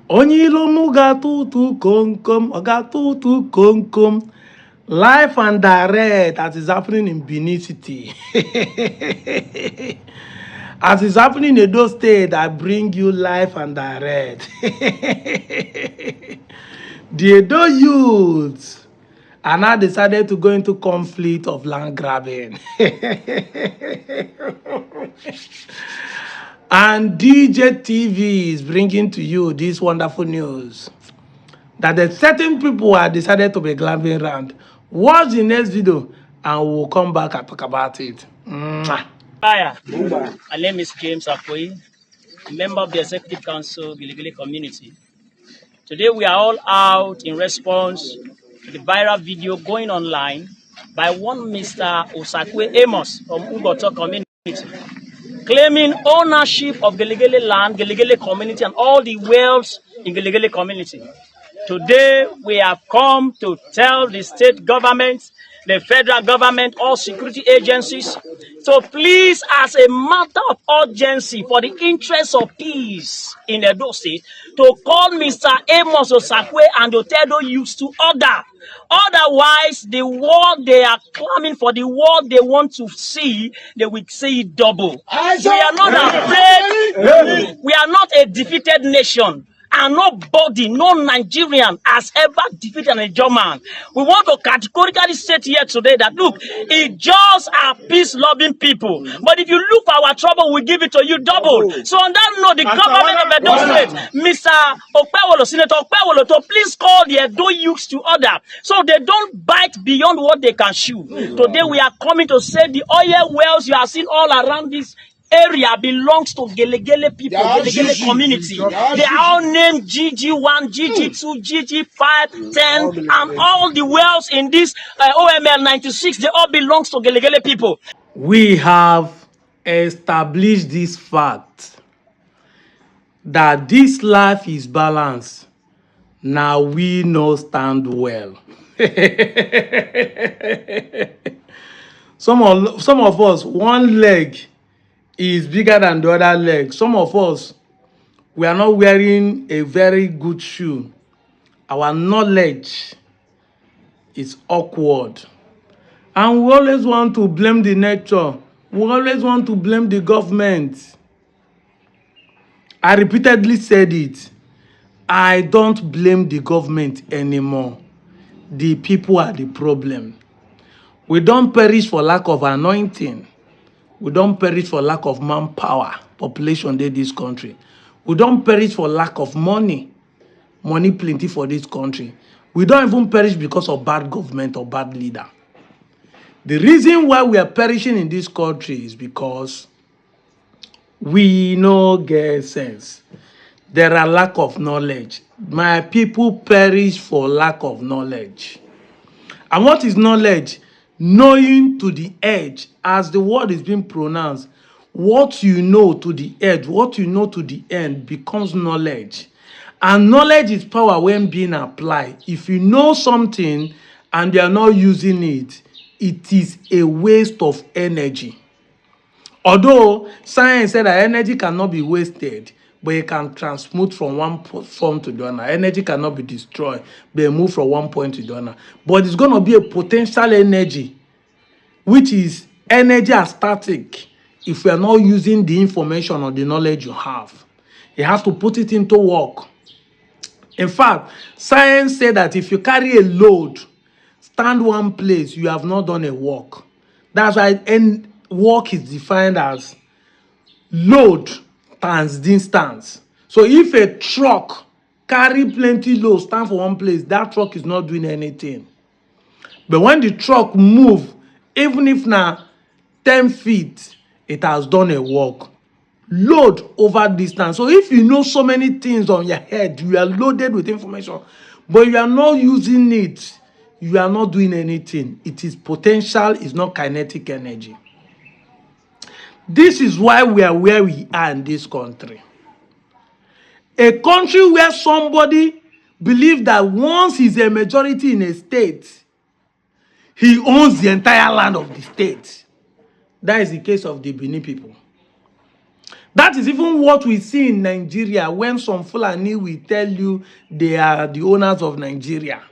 Onyilo muga tutu konkom, oga tutu konkom. Life and direct as is happening in Benin City. As is happening in Edo State, I bring you life and direct. The Edo youths are now decided to go into conflict of land grabbing. And DJ TV is bringing to you this wonderful news that the certain people are decided to be glamping around. Watch the next video and we'll come back and talk about it. Mwah. Hi, my name is James Apoy, a member of the Executive Council, Giligili Community. Today we are all out in response to the viral video going online by one Mr. Osakwe Amos from Ugoto community, claiming ownership of Giligili land, Giligili community, and all the wells in Giligili community. Today we have come to tell the state government, the federal government, all security agencies to please, as a matter of urgency for the interest of peace in Edo State, to call Mr. Amos Osakwe and Otedo youths to order. Otherwise, the war they are claiming for, the war they want to see, they will see it double. We are not afraid. We are not a defeated nation. And nobody, no Nigerian has ever defeated a German. We want to categorically state here today that, look, it just are peace-loving people. But if you look for our trouble, we give it to you double. So on that note, the government of Edo State, Mr. Okpewolo, Senator Okpewolo, to please call the Edo youths to order so they don't bite beyond what they can chew. Today we are coming to say the oil wells you are seeing all around this area belongs to Gelegele people, Gelegele community. They are all named GG1, GG2, GG5, 10, and all the wells in this OML 96, they all belongs to Gelegele people. We have established this fact that this life is balanced. Now we know stand well. Some of us, one leg is bigger than the other leg. Some of us, we are not wearing a very good shoe. Our knowledge is awkward. And we always want to blame the nature. We always want to blame the government. I repeatedly said it. I don't blame the government anymore. The people are the problem. We don't perish for lack of anointing. We don't perish for lack of manpower, population in this country. We don't perish for lack of money. Money plenty for this country. We don't even perish because of bad government or bad leader. The reason why we are perishing in this country is because we no get sense. There are lack of knowledge. My people perish for lack of knowledge. And what is knowledge? Knowing to the edge, as the word is being pronounced, what you know to the edge, what you know to the end becomes knowledge. And knowledge is power when being applied. If you know something and you are not using it, it is a waste of energy. Although science said that energy cannot be wasted, but it can transmute from one form to the other. Energy cannot be destroyed, but it move from one point to the other. But it's going to be a potential energy, which is energy as static, if we are not using the information or the knowledge you have. You have to put it into work. In fact, science said that if you carry a load, stand one place, you have not done a work. That's why work is defined as load times distance. So if a truck carry plenty load, stand for one place, that truck is not doing anything. But when the truck move, even if now 10 feet, it has done a work. Load over distance. So if you know so many things on your head, you are loaded with information, but you are not using it, you are not doing anything. It is potential, it's not kinetic energy. This is why we are where we are in this country. A country where somebody believes that once he's a majority in a state, he owns the entire land of the state. That is the case of the Benin people. That is even what we see in Nigeria when some Fulani will tell you they are the owners of Nigeria.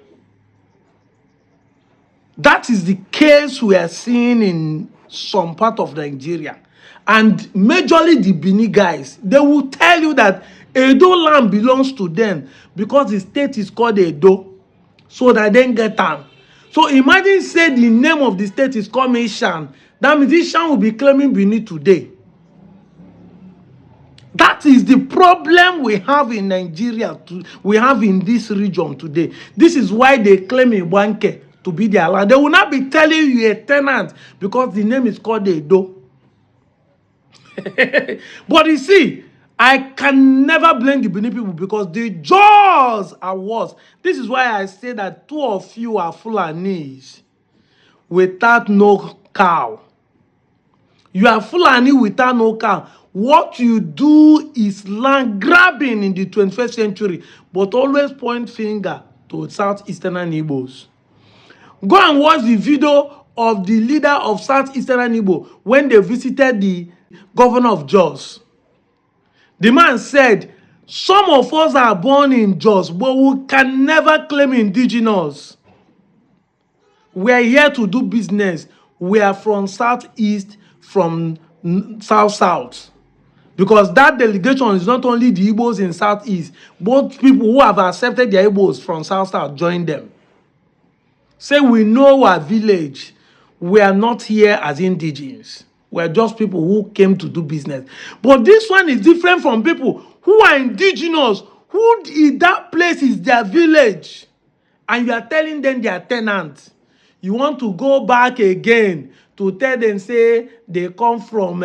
That is the case we are seeing in some part of Nigeria. And majorly the Bini guys, they will tell you that Edo land belongs to them because the state is called Edo. So that they get them. So imagine say the name of the state is called Ishan. That means Ishan will be claiming Bini today. That is the problem we have in Nigeria, we have in this region today. This is why they claim Ibanke to be their land. They will not be telling you a tenant because the name is called Edo. But you see, I can never blame the Benin people because the jaws are worse. This is why I say that two of you are Fulanis without no cow. You are Fulani without no cow. What you do is land grabbing in the 21st century, but always point finger to Southeastern Igbos. Go and watch the video of the leader of Southeastern Igbo when they visited the governor of Jos. The man said, some of us are born in Jos, but we can never claim indigenous. We are here to do business. We are from Southeast, from South. Because that delegation is not only the Igbos in Southeast, both people who have accepted their Igbos from South join them. Say we know our village. We are not here as indigenes. We are just people who came to do business. But this one is different from people who are indigenous, who in that place is their village. And you are telling them they are tenants. You want to go back again to tell them, say, they come from,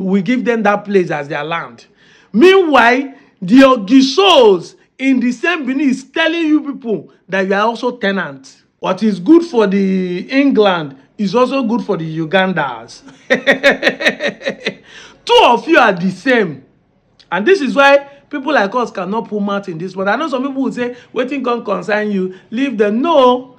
we give them that place as their land. Meanwhile, the Ogisos in the same Benin is telling you people that you are also tenants. What is good for the England is also good for the Ugandans. Two of you are the same. And this is why people like us cannot put mouth in this. But I know some people will say, waiting can concern you, leave them. No.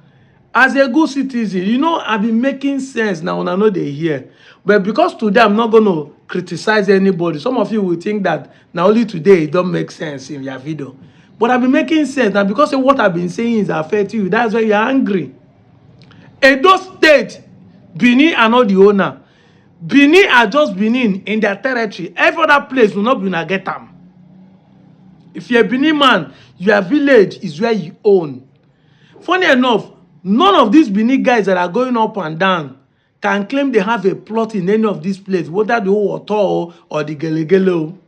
As a good citizen, you know, I've been making sense now and I know they hear. But because today I'm not going to criticize anybody, some of you will think that now only today it don't make sense in your video. But I've been making sense now because of what I've been saying is affecting you. That's why you're angry. Edo State, Benin are not the owner. Benin are just Benin in their territory. Every other place will not be in get them. If you're a Benin man, your village is where you own. Funny enough, none of these Benin guys that are going up and down can claim they have a plot in any of these places, whether the Owoto or the Gelegele.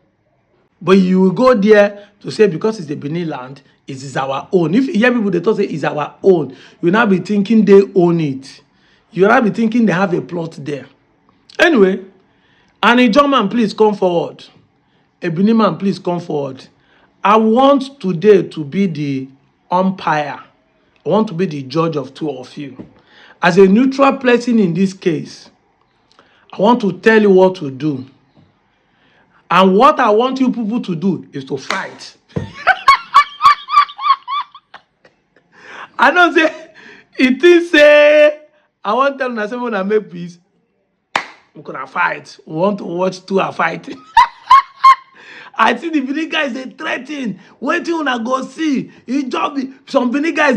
But you will go there to say because it's the Benin land, it is our own. If you hear people they talk say it's our own, you will not be thinking they own it. You will not be thinking they have a plot there. Anyway, and a German, please come forward. A Benin man, please come forward. I want today to be the umpire. I want to be the judge of two of you. As a neutral person in this case, I want to tell you what to do. And what I want you people to do is to fight. I don't say, it is say, I want to tell you when I make peace, we're going to fight. We want to watch two are fighting. I see the Benin guys, they threaten. Waiting when I go see. Some Benin guys,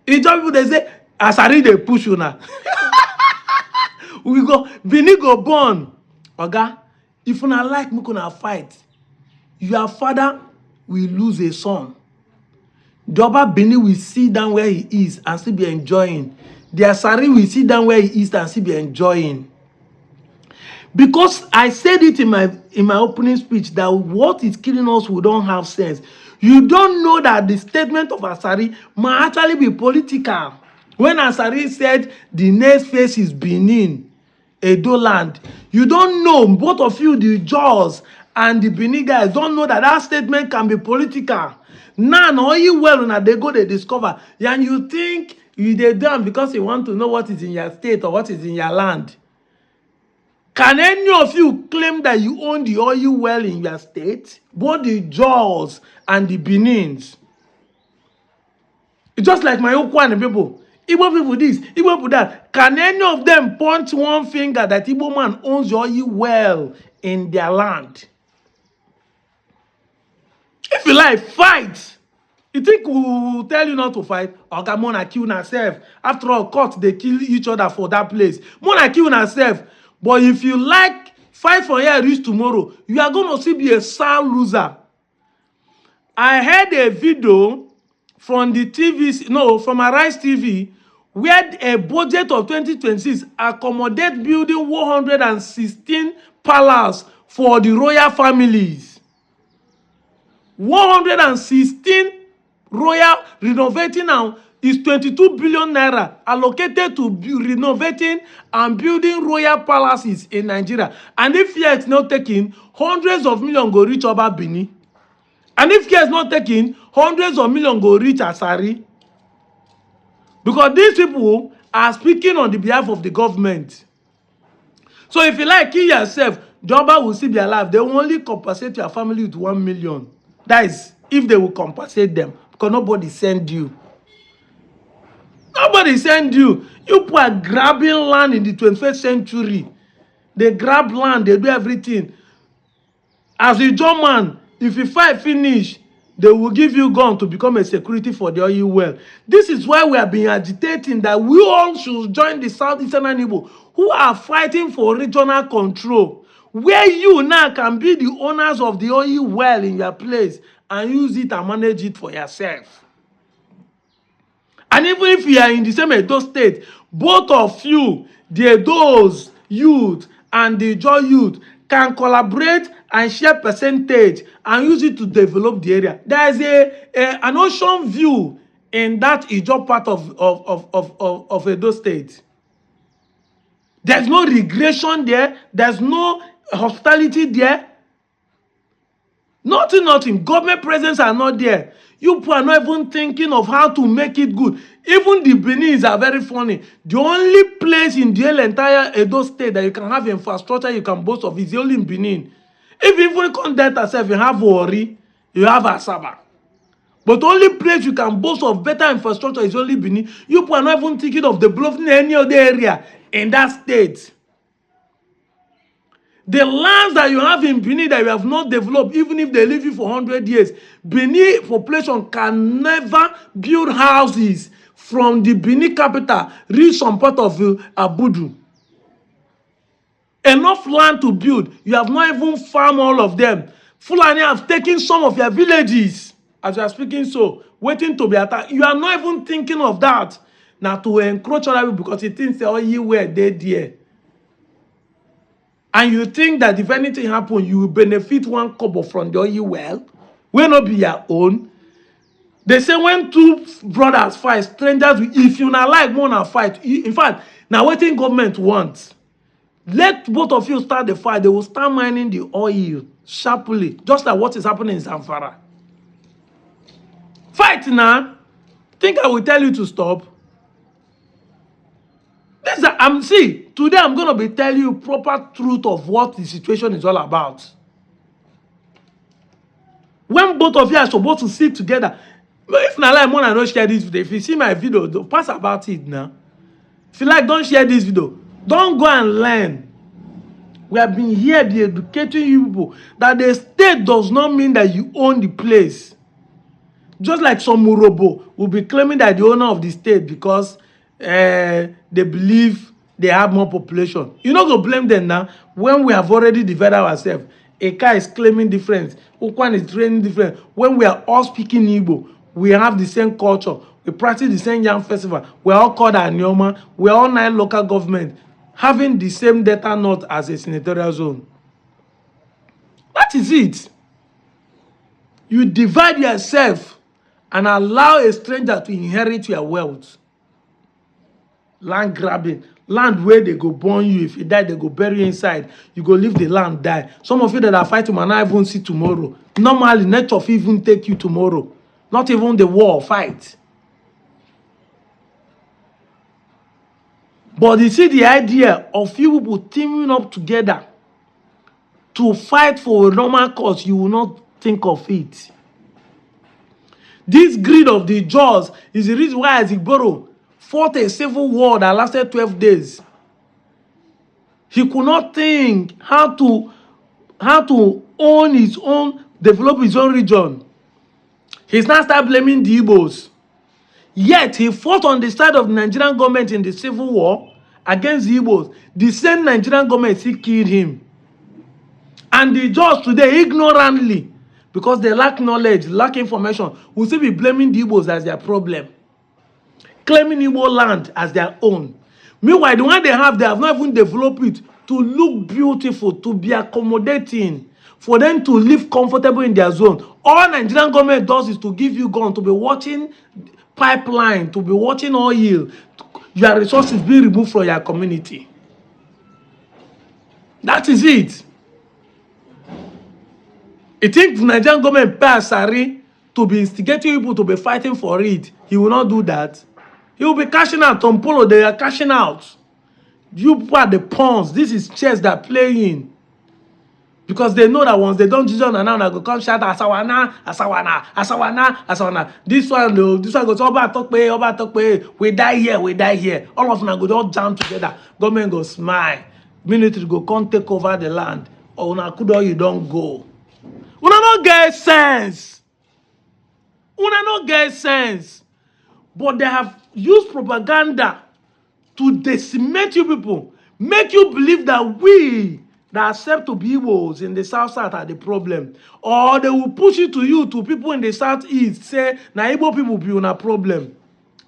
they say, as I read, they push you now. We go, Benin go born. Oga, if you not like me, gonna fight. Your father will lose a son. The other Benin will sit down where he is and still be enjoying. The Asari will sit down where he is and still be enjoying. Because I said it in my opening speech that what is killing us, we don't have sense. You don't know that the statement of Asari might actually be political. When Asari said the next phase is Benin, Edo land, you don't know, both of you, the Jaws and the Benin guys, don't know that that statement can be political. Now, all you well, now they go, they discover, and you think you they done because you want to know what is in your state or what is in your land. Can any of you claim that you own the oil well in your state? Both the Jaws and the Benins. It's just like my Okwane people. Igbo people this, Igbo people that. Can any of them point one finger that Igbo man owns the oil well in their land. If you like, fight. You think we will tell you not to fight? Oga, Mona kill yourself. After all, court, they kill each other for that place. Mona kill yourself. But if you like, fight for here reach tomorrow, you are going to see be a sound loser. I heard a video from the TV, no, from Arise TV, where a budget of 2026 accommodate building 116 palaces for the royal families. 116 royal renovating now is 22 billion naira allocated to renovating and building royal palaces in Nigeria. And if here it's not taken, hundreds of millions go reach Oba Bini. And if care is not taken, hundreds of millions go reach Asari. Because these people are speaking on the behalf of the government. So if you like, kill yourself, the Oba will still be alive. They will only compensate your family with 1 million. That is, if they will compensate them. Because nobody send you. Nobody send you. You people are grabbing land in the 21st century. They grab land, they do everything. As a German, if you fight finish, they will give you gun to become a security for the oil well. This is why we have been agitating that we all should join the Southeastern Igbo who are fighting for regional control, where you now can be the owners of the oil well in your place and use it and manage it for yourself. And even if you are in the same Edo state, both of you, the Edo's youth and the Joy youth, can collaborate and share percentage and use it to develop the area. There is an ocean view in that Ijo part of Edo state. There's no regression there. There's no hospitality there. Nothing. Government presence are not there. You people are not even thinking of how to make it good. Even the Benin's are very funny. The only place in the entire Edo state that you can have infrastructure you can boast of is the only in Benin. If you even conduct yourself, you have Ori, you have Asaba. But the only place you can boast of better infrastructure is only Benin. You people are not even thinking of developing any other area in that state. The lands that you have in Benin that you have not developed, even if they live you for 100 years, Benin population can never build houses from the Benin capital, reach some part of Abudu. Enough land to build. You have not even farmed all of them. Fulani have taken some of your villages, as you are speaking so, waiting to be attacked. You are not even thinking of that. Now to encroach on people because it thinks all you were dead there. And you think that if anything happens, you will benefit 1 kobo from the oil well, will not be your own. They say when 2 brothers fight, strangers, if you not like one and fight, in fact, now what thing government wants, let both of you start the fight. They will start mining the oil sharply, just like what is happening in Zamfara. Fight now. Think I will tell you to stop? See, today I'm going to be telling you proper truth of what the situation is all about. When both of you are supposed to sit together, if not like more, I don't share this video. If you see my video, don't pass about it now. If you like, don't share this video. Don't go and learn. We have been here, be educating you people that the state does not mean that you own the place. Just like some Murobo will be claiming that the owner of the state because they believe they have more population. You not go blame them now when we have already divided ourselves. Eka is claiming different. Ukwan is training different. When we are all speaking Igbo, we have the same culture. We practice the same yam festival. We are all called Anyoma. We are all 9 local government having the same data note as a senatorial zone. That is it. You divide yourself and allow a stranger to inherit your wealth. Land grabbing. Land where they go burn you. If you die, they go bury you inside. You go leave the land, die. Some of you that are fighting might not even see tomorrow. Normally, nature will even take you tomorrow. Not even the war fight. But you see the idea of you people teaming up together to fight for a normal cause, you will not think of it. This greed of the jaws is the reason why Ibinu fought a civil war that lasted 12 days. He could not think how to own his own, develop his own region. He's now start blaming the Igbos. Yet he fought on the side of the Nigerian government in the civil war against the Igbos. The same Nigerian government still killed him. And the judge today, ignorantly, because they lack knowledge, lack information, will still be blaming the Igbos as their problem. Claiming Igbo land as their own. Meanwhile, the one they have not even developed it to look beautiful, to be accommodating, for them to live comfortable in their zone. All Nigerian government does is to give you gun, to be watching pipeline, to be watching oil, your resources being removed from your community. That is it. You think the Nigerian government pay Asari to be instigating people to be fighting for it? He will not do that. He will be cashing out. Tom Polo, they are cashing out. You people are the pawns. This is chess they're playing. Because they know that once they don't use on and now, they go come shout Asawana, Asawana, Asawana, Asawana. This one goes Oba Tokpe, we die here, we die here. All of them go just jam together. Government go smile. Military go come take over the land. Or una kudo you don't go. Una no get sense. Una no get sense. But they have used propaganda to decimate you people, make you believe that we that accept to be Igbos in the south are the problem. Or they will push it to you, to people in the southeast, say, na Igbo people be una problem.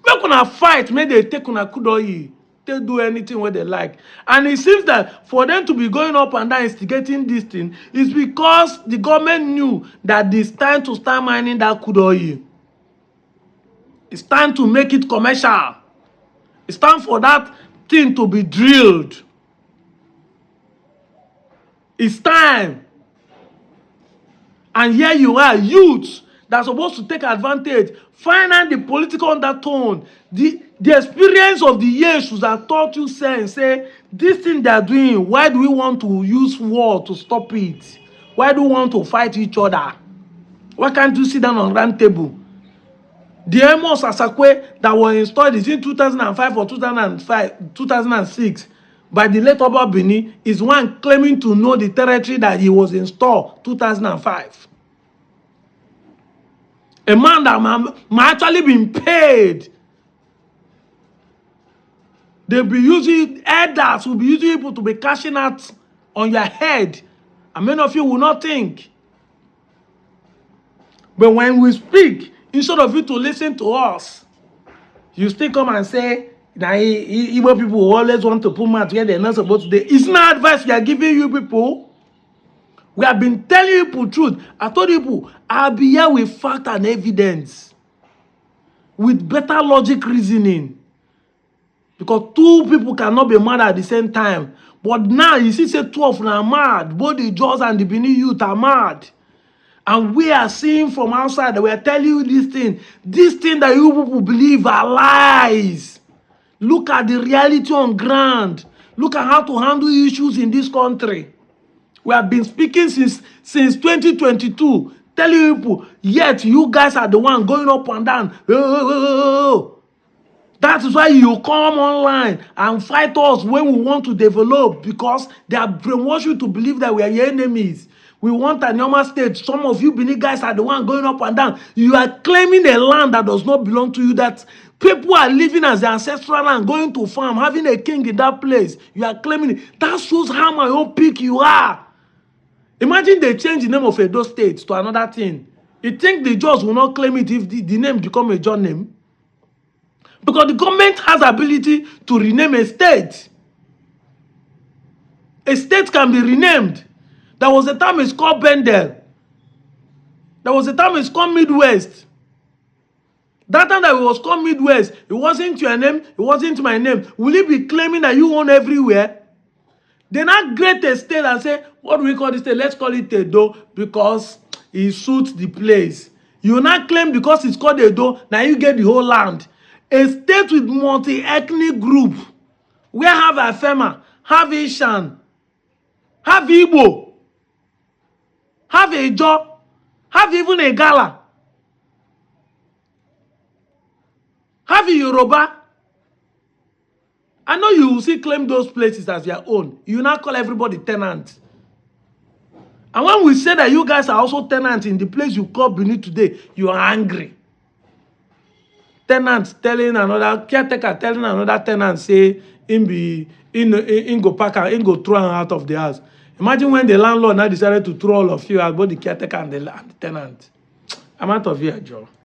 Make una fight, make they take una kudoyi, they do anything what they like. And it seems that for them to be going up and down instigating this thing is because the government knew that it's time to start mining that kudoyi. It's time to make it commercial. It's time for that thing to be drilled. It's time. And here you are, youths that are supposed to take advantage, find out the political undertone, the experience of the years that taught you say, this thing they are doing, why do we want to use war to stop it? Why do we want to fight each other? Why can't you sit down on round table? The Amos Asakwe that were installed is in 2005 or 2006 by the late Oba Bini is one claiming to know the territory that he was installed 2005. A man that might actually been paid. They'll be using elders, will be using people to be cashing out on your head. And many of you will not think. But when we speak, instead of you to listen to us, you still come and say, now Igbo people always want to put mouth together, they're not supposed to do. It's not advice we are giving you people. We have been telling you people truth. I told you people, I'll be here with fact and evidence. With better logic reasoning. Because two people cannot be mad at the same time. But now you see, say 12 are mad. Both the Jaws and the Benin youth are mad. And we are seeing from outside that we are telling you this thing. This thing that you people believe are lies. Look at the reality on ground. Look at how to handle issues in this country. We have been speaking since 2022. Telling you people, yet you guys are the one going up and down. That is why you come online and fight us when we want to develop, because they have brainwashed you to believe that we are your enemies. We want a normal state. Some of you Benin guys are the one going up and down. You are claiming a land that does not belong to you, that people are living as the ancestral land, going to farm, having a king in that place. You are claiming it. That shows how myopic you are. Imagine they change the name of Edo State to another thing. You think the judge will not claim it if the name become a John name? Because the government has ability to rename a state. A state can be renamed. There was a time it's called Bendel. There was a time it's called Midwest. That time that it was called Midwest, it wasn't your name, it wasn't my name. Will you be claiming that you own everywhere? They not create a state and say, what do we call this state? Let's call it Edo because it suits the place. You not claim because it's called Edo, now you get the whole land. A state with multi-ethnic group, where have Afema, have Ishan, have Igbo, have Ejo, have even a Gala, have a Yoruba. I know you will still claim those places as your own. You now call everybody tenant. And when we say that you guys are also tenants in the place you call Benin today, you are angry. Tenant telling another caretaker telling another tenant say in go pack and in go throw am out of the house. Imagine when the landlord now decided to throw all of you out, both the caretaker and the tenant. I'm out of here, Joe.